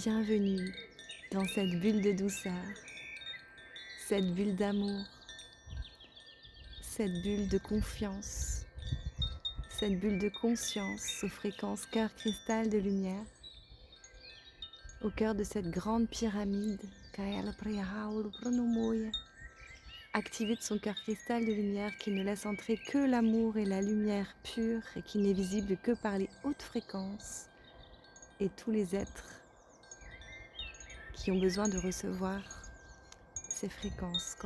Bienvenue dans cette bulle de douceur, cette bulle d'amour, cette bulle de confiance, cette bulle de conscience aux fréquences cœur cristal de lumière, au cœur de cette grande pyramide, activée de son cœur cristal de lumière qui ne laisse entrer que l'amour et la lumière pure et qui n'est visible que par les hautes fréquences et tous les êtres qui ont besoin de recevoir ces fréquences.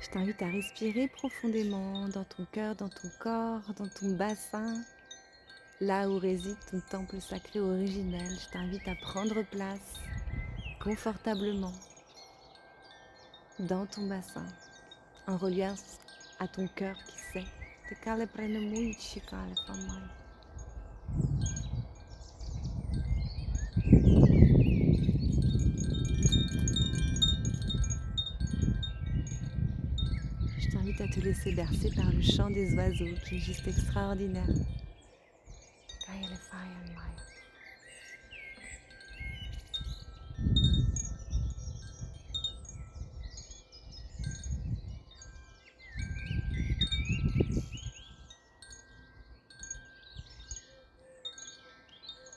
Je t'invite à respirer profondément dans ton cœur, dans ton corps, dans ton bassin, là où réside ton temple sacré originel. Je t'invite à prendre place confortablement dans ton bassin, en relief à ton cœur qui sait. Je t'invite à te laisser bercer par le chant des oiseaux qui est juste extraordinaire.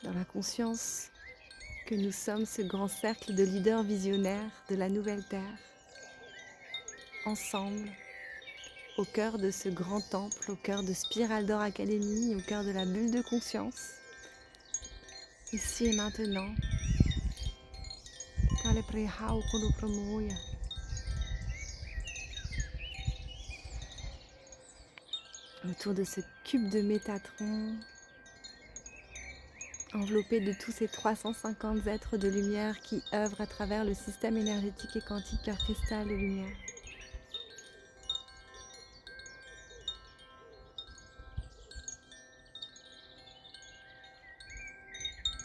Dans la conscience que nous sommes ce grand cercle de leaders visionnaires de la nouvelle Terre, ensemble, au cœur de ce grand temple, au cœur de Spiral d'Or Academy, au cœur de la bulle de conscience, ici et maintenant, autour de ce cube de Métatron, enveloppé de tous ces 350 êtres de lumière qui œuvrent à travers le système énergétique et quantique cœur cristal de lumière.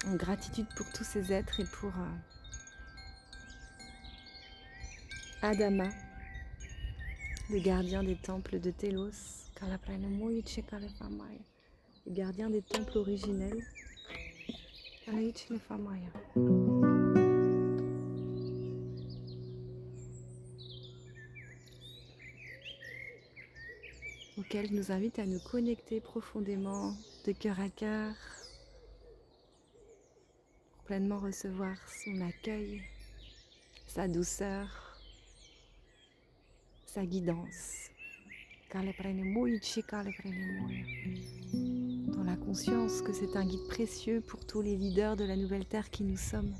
En gratitude pour tous ces êtres et pour Adama, le gardien des temples de Telos, le gardien des temples originels, auquel je nous invite à nous connecter profondément de cœur à cœur, pour pleinement recevoir son accueil, sa douceur, sa guidance. Dans la conscience que c'est un guide précieux pour tous les leaders de la nouvelle terre qui nous sommes.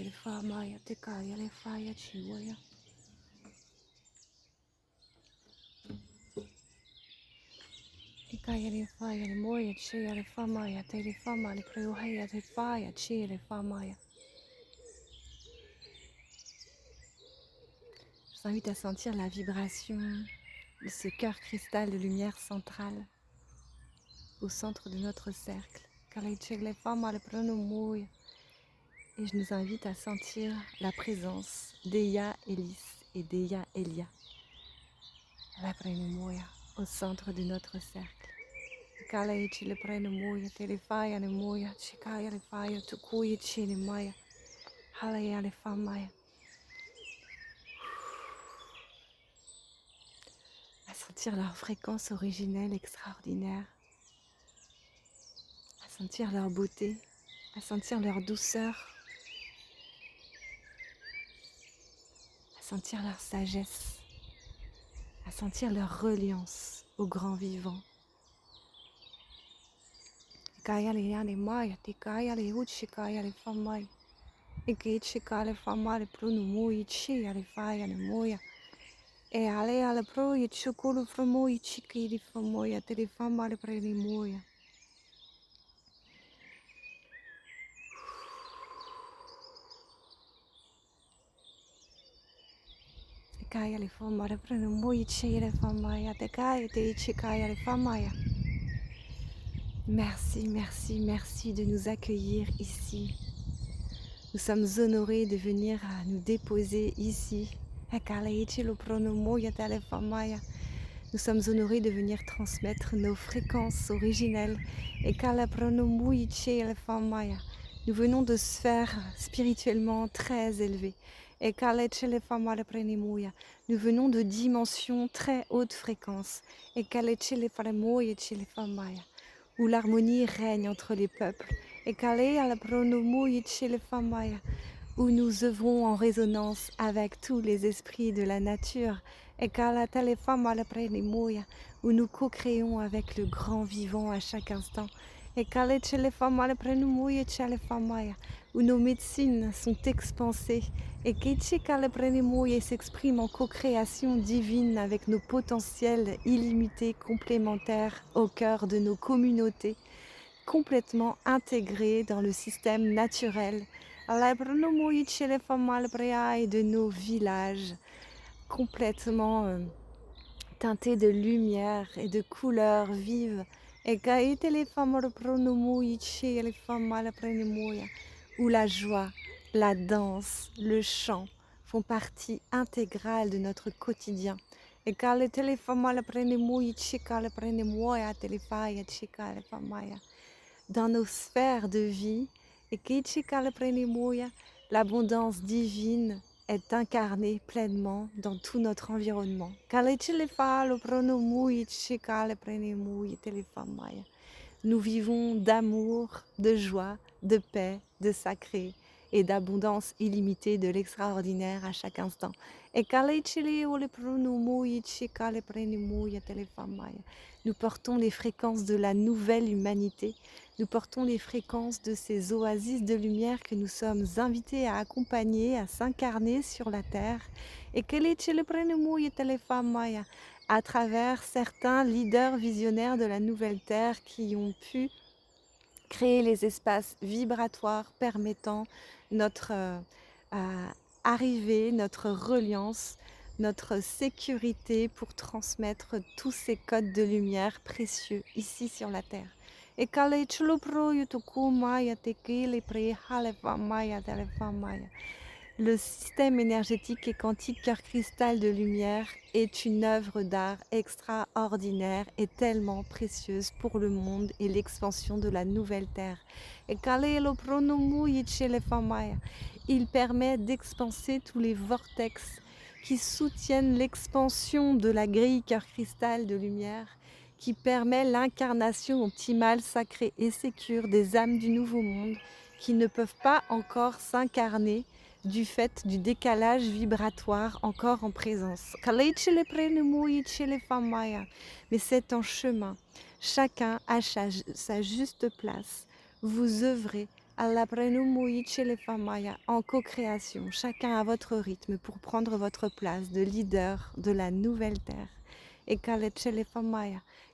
le famaya, tekaya le faya chiwaya. Tekaya le faya le moya, chia le famaya, te le fama le preuhaya, te faya, chia le famaya. Je vous invite à sentir la vibration de ce cœur cristal de lumière centrale au centre de notre cercle. Et je nous invite à sentir la présence d'Eya Elis et d'Eya Elia au centre de notre cercle. À sentir leur fréquence originelle extraordinaire, à sentir leur beauté, à sentir leur douceur, à sentir leur sagesse, à sentir leur reliance au grand vivant. Kaya le yane maya, te kaya le uchi kaya le famai. Ike ichi kaya le famai le prunu mui ichi ya le faya le moya. E ale ale pro ichi kulu framu ichi ki le famoya te le famai le pre le moya. Te kaya le famai le prenu mui ichi le famaya. Te kaya te ichi kaya le famaya. Merci, merci, merci de nous accueillir ici. Nous sommes honorés de venir nous déposer ici. Nous sommes honorés de venir transmettre nos fréquences originelles. Nous venons de sphères spirituellement très élevées. Nous venons de dimensions très hautes fréquences. Où l'harmonie règne entre les peuples, où nous œuvrons en résonance avec tous les esprits de la nature, où nous co-créons avec le grand vivant à chaque instant, où nos médecines sont expansées et s'expriment en co-création divine avec nos potentiels illimités complémentaires au cœur de nos communautés, complètement intégrés dans le système naturel et de nos villages, complètement teintés de lumière et de couleurs vives. Où la joie, la danse, le chant font partie intégrale de notre quotidien. Dans nos sphères de vie, l'abondance divine est incarnée pleinement dans tout notre environnement. Nous vivons d'amour, de joie, de paix, de sacré et d'abondance illimitée de l'extraordinaire à chaque instant. Nous portons les fréquences de la nouvelle humanité. Nous portons les fréquences de ces oasis de lumière que nous sommes invités à accompagner, à s'incarner sur la terre. Et à travers certains leaders visionnaires de la nouvelle terre qui ont pu créer les espaces vibratoires permettant notre arrivée, notre reliance, notre sécurité pour transmettre tous ces codes de lumière précieux ici sur la Terre. Et le système énergétique et quantique cœur cristal de lumière est une œuvre d'art extraordinaire et tellement précieuse pour le monde et l'expansion de la nouvelle terre. Il permet d'expanser tous les vortex qui soutiennent l'expansion de la grille cœur cristal de lumière, qui permet l'incarnation optimale, sacrée et sécure des âmes du nouveau monde qui ne peuvent pas encore s'incarner du fait du décalage vibratoire encore en présence. Mais c'est en chemin. Chacun a sa juste place. Vous œuvrez En co-création, chacun à votre rythme pour prendre votre place de leader de la nouvelle terre. Et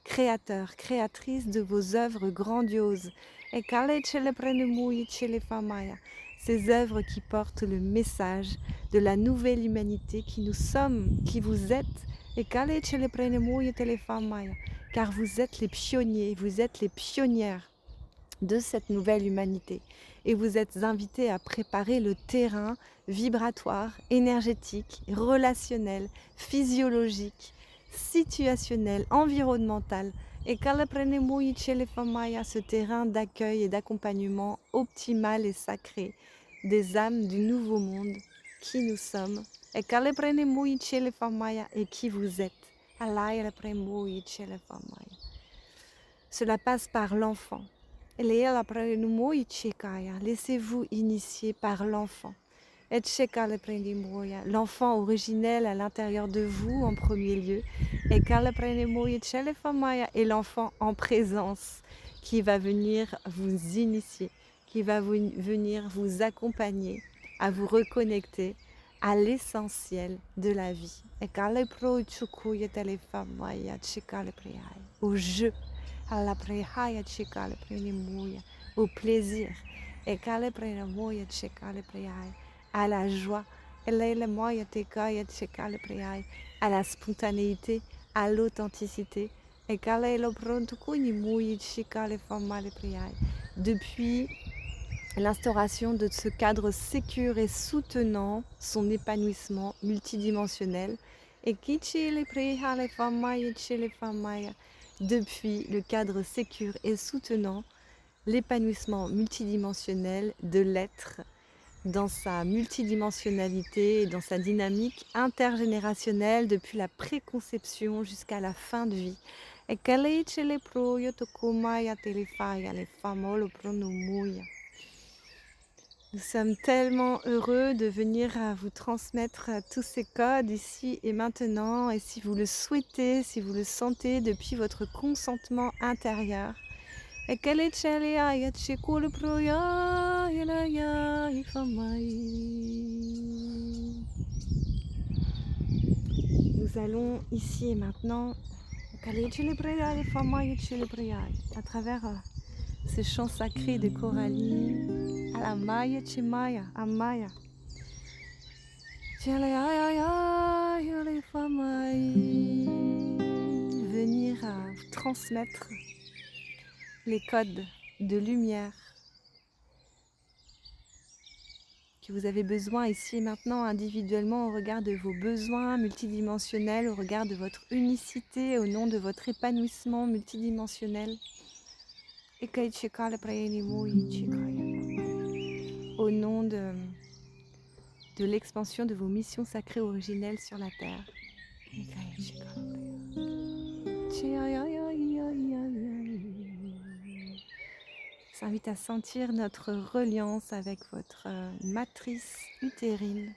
créateur, créatrice de vos œuvres grandioses. Et ces œuvres qui portent le message de la nouvelle humanité qui nous sommes, qui vous êtes. Et car vous êtes les pionniers, vous êtes les pionnières de cette nouvelle humanité. Et vous êtes invités à préparer le terrain vibratoire, énergétique, relationnel, physiologique, situationnel, environnemental. Et ce terrain d'accueil et d'accompagnement optimal et sacré des âmes du nouveau monde qui nous sommes. Et qui vous êtes. Cela passe par l'enfant. Laissez-vous initier par l'enfant. L'enfant originel à l'intérieur de vous en premier lieu. Et l'enfant en présence qui va venir vous initier, qui va venir vous accompagner à vous reconnecter à l'essentiel de la vie. Au jeu, au plaisir, à la joie, à la spontanéité, à l'authenticité. Depuis l'instauration de ce cadre sécure et soutenant son épanouissement multidimensionnel. Depuis le cadre sécure et soutenant l'épanouissement multidimensionnel de l'être dans sa multidimensionnalité et dans sa dynamique intergénérationnelle depuis la préconception jusqu'à la fin de vie. Nous sommes tellement heureux de venir à vous transmettre tous ces codes ici et maintenant, et si vous le souhaitez, si vous le sentez depuis votre consentement intérieur. Nous allons ici et maintenant à travers ce chant sacré de Coralie à la Maya Chimaya, à Maya. Venir à vous transmettre les codes de lumière que vous avez besoin ici et maintenant individuellement au regard de vos besoins multidimensionnels, au regard de votre unicité, au nom de votre épanouissement multidimensionnel. Au nom de l'expansion de vos missions sacrées originelles sur la Terre. Je vous invite à sentir notre reliance avec votre matrice utérine.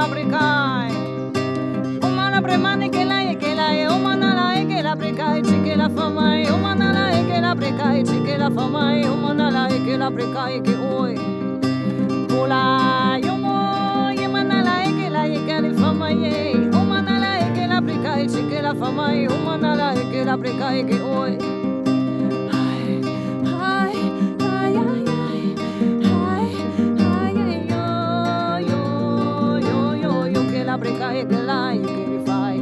la precai. Umana premani che lei, umana la che la precai, che la famai, umana la che la precai, che la famai, umana la che la precai che oi. Ola, yomo, yemana la che la che la famai, umana la che la precai, che la famai, umana la che la precai che oi. Precai che la che li fai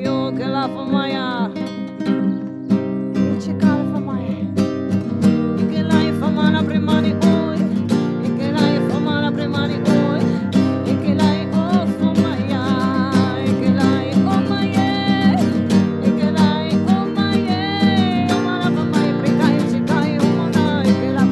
yo che la fa maia che cala fa maia e che la fa mana premani oi e che la fa mana premani oi e che la oh fa maia e che la oh maia e che la oh maia o mana fa mai precai che cai o mana e che la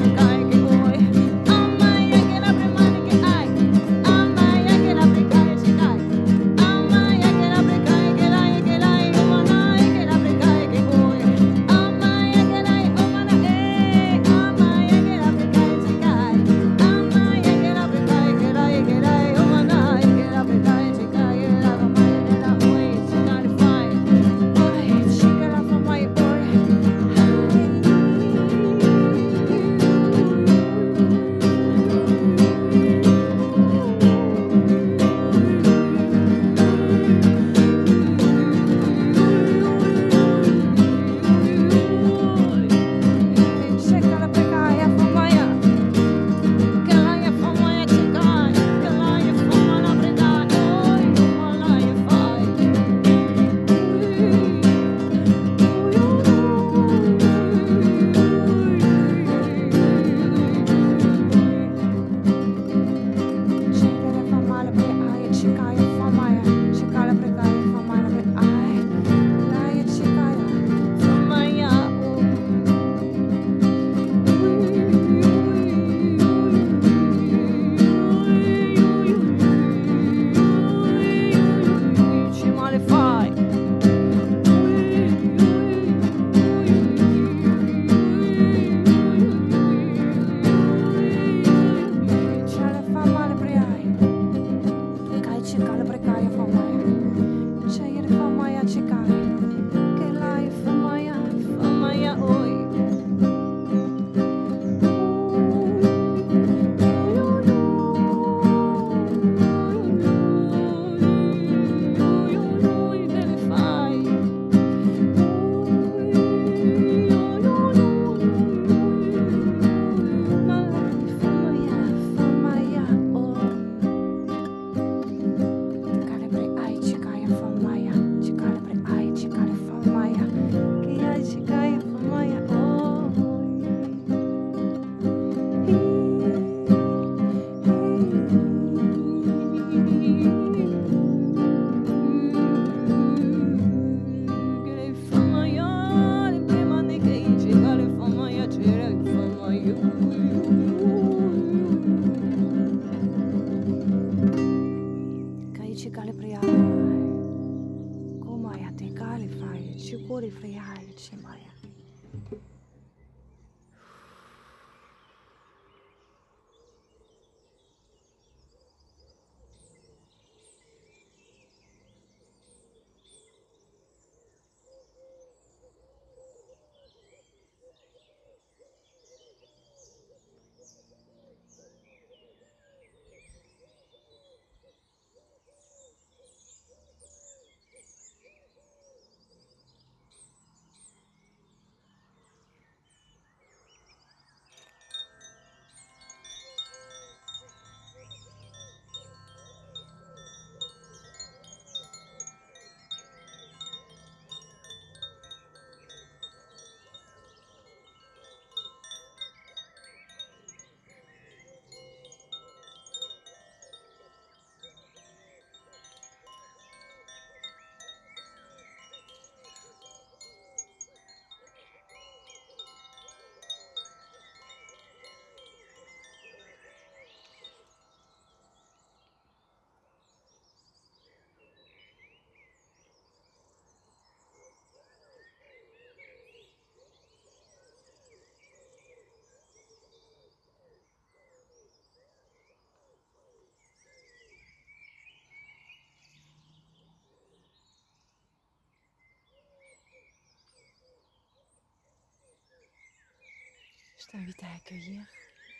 Je t'invite à accueillir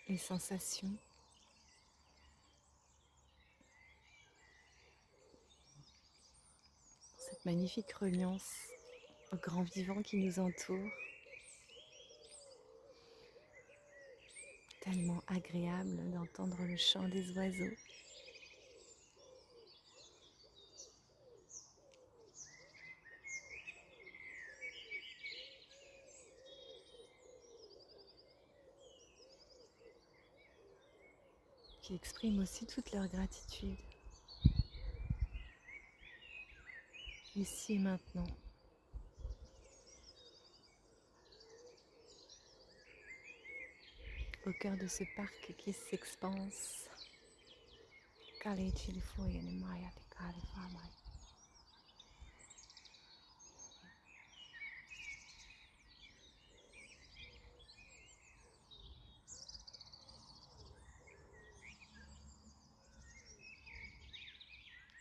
les sensations, cette magnifique reliance au grand vivant qui nous entoure, tellement agréable d'entendre le chant des oiseaux. Qui expriment aussi toute leur gratitude, ici et maintenant, au cœur de ce parc qui s'expanse.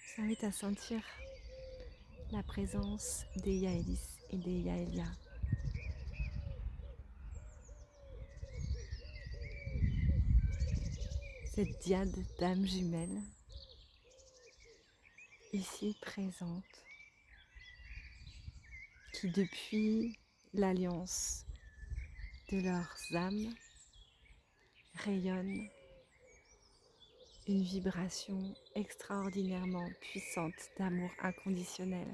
Je t'invite à sentir la présence des Yaelis et des Yaelia. Cette diade d'âmes jumelles, ici présente, qui depuis l'alliance de leurs âmes rayonnent une vibration extraordinairement puissante d'amour inconditionnel.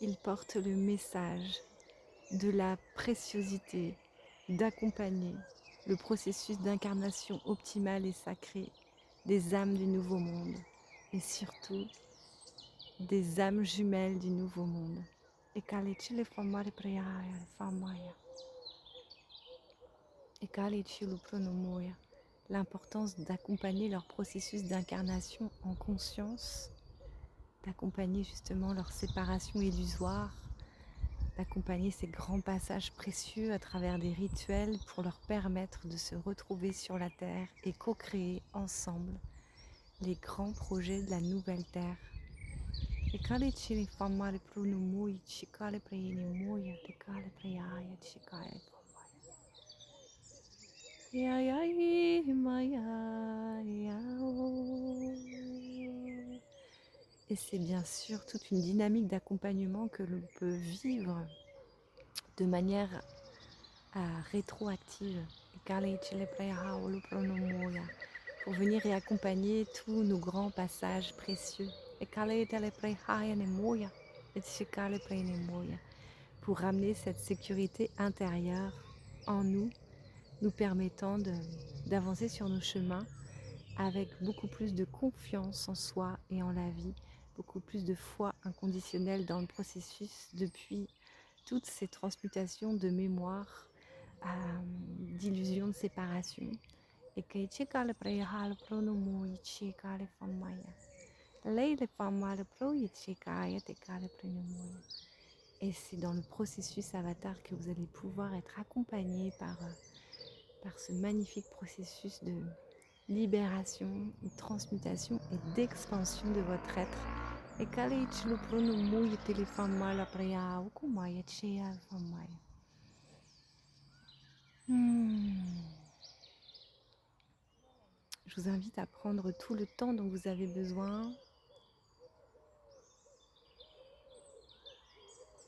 Ils portent le message de la préciosité d'accompagner le processus d'incarnation optimale et sacrée des âmes du Nouveau Monde et surtout des âmes jumelles du Nouveau Monde. L'importance d'accompagner leur processus d'incarnation en conscience, d'accompagner justement leur séparation illusoire, d'accompagner ces grands passages précieux à travers des rituels pour leur permettre de se retrouver sur la Terre et co-créer ensemble les grands projets de la nouvelle Terre. Et c'est bien sûr toute une dynamique d'accompagnement que l'on peut vivre de manière rétroactive pour venir et accompagner tous nos grands passages précieux pour ramener cette sécurité intérieure en nous, nous permettant d'avancer sur nos chemins avec beaucoup plus de confiance en soi et en la vie, beaucoup plus de foi inconditionnelle dans le processus depuis toutes ces transmutations de mémoire, d'illusions de séparation. Et c'est dans le processus avatar que vous allez pouvoir être accompagné par ce magnifique processus de libération, de transmutation et d'expansion de votre être. Je vous invite à prendre tout le temps dont vous avez besoin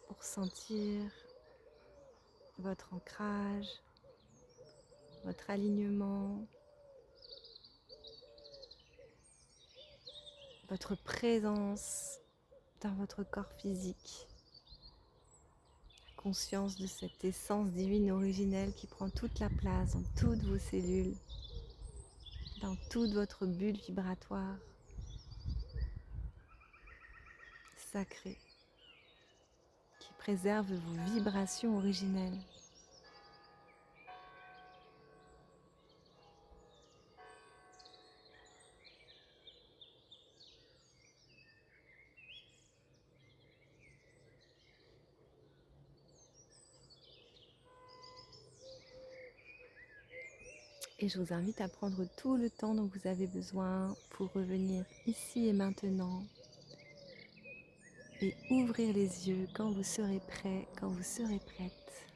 pour sentir votre ancrage, votre alignement, votre présence dans votre corps physique. Conscience de cette essence divine originelle qui prend toute la place dans toutes vos cellules, dans toute votre bulle vibratoire sacrée, qui préserve vos vibrations originelles. Et je vous invite à prendre tout le temps dont vous avez besoin pour revenir ici et maintenant et ouvrir les yeux quand vous serez prêt, quand vous serez prête.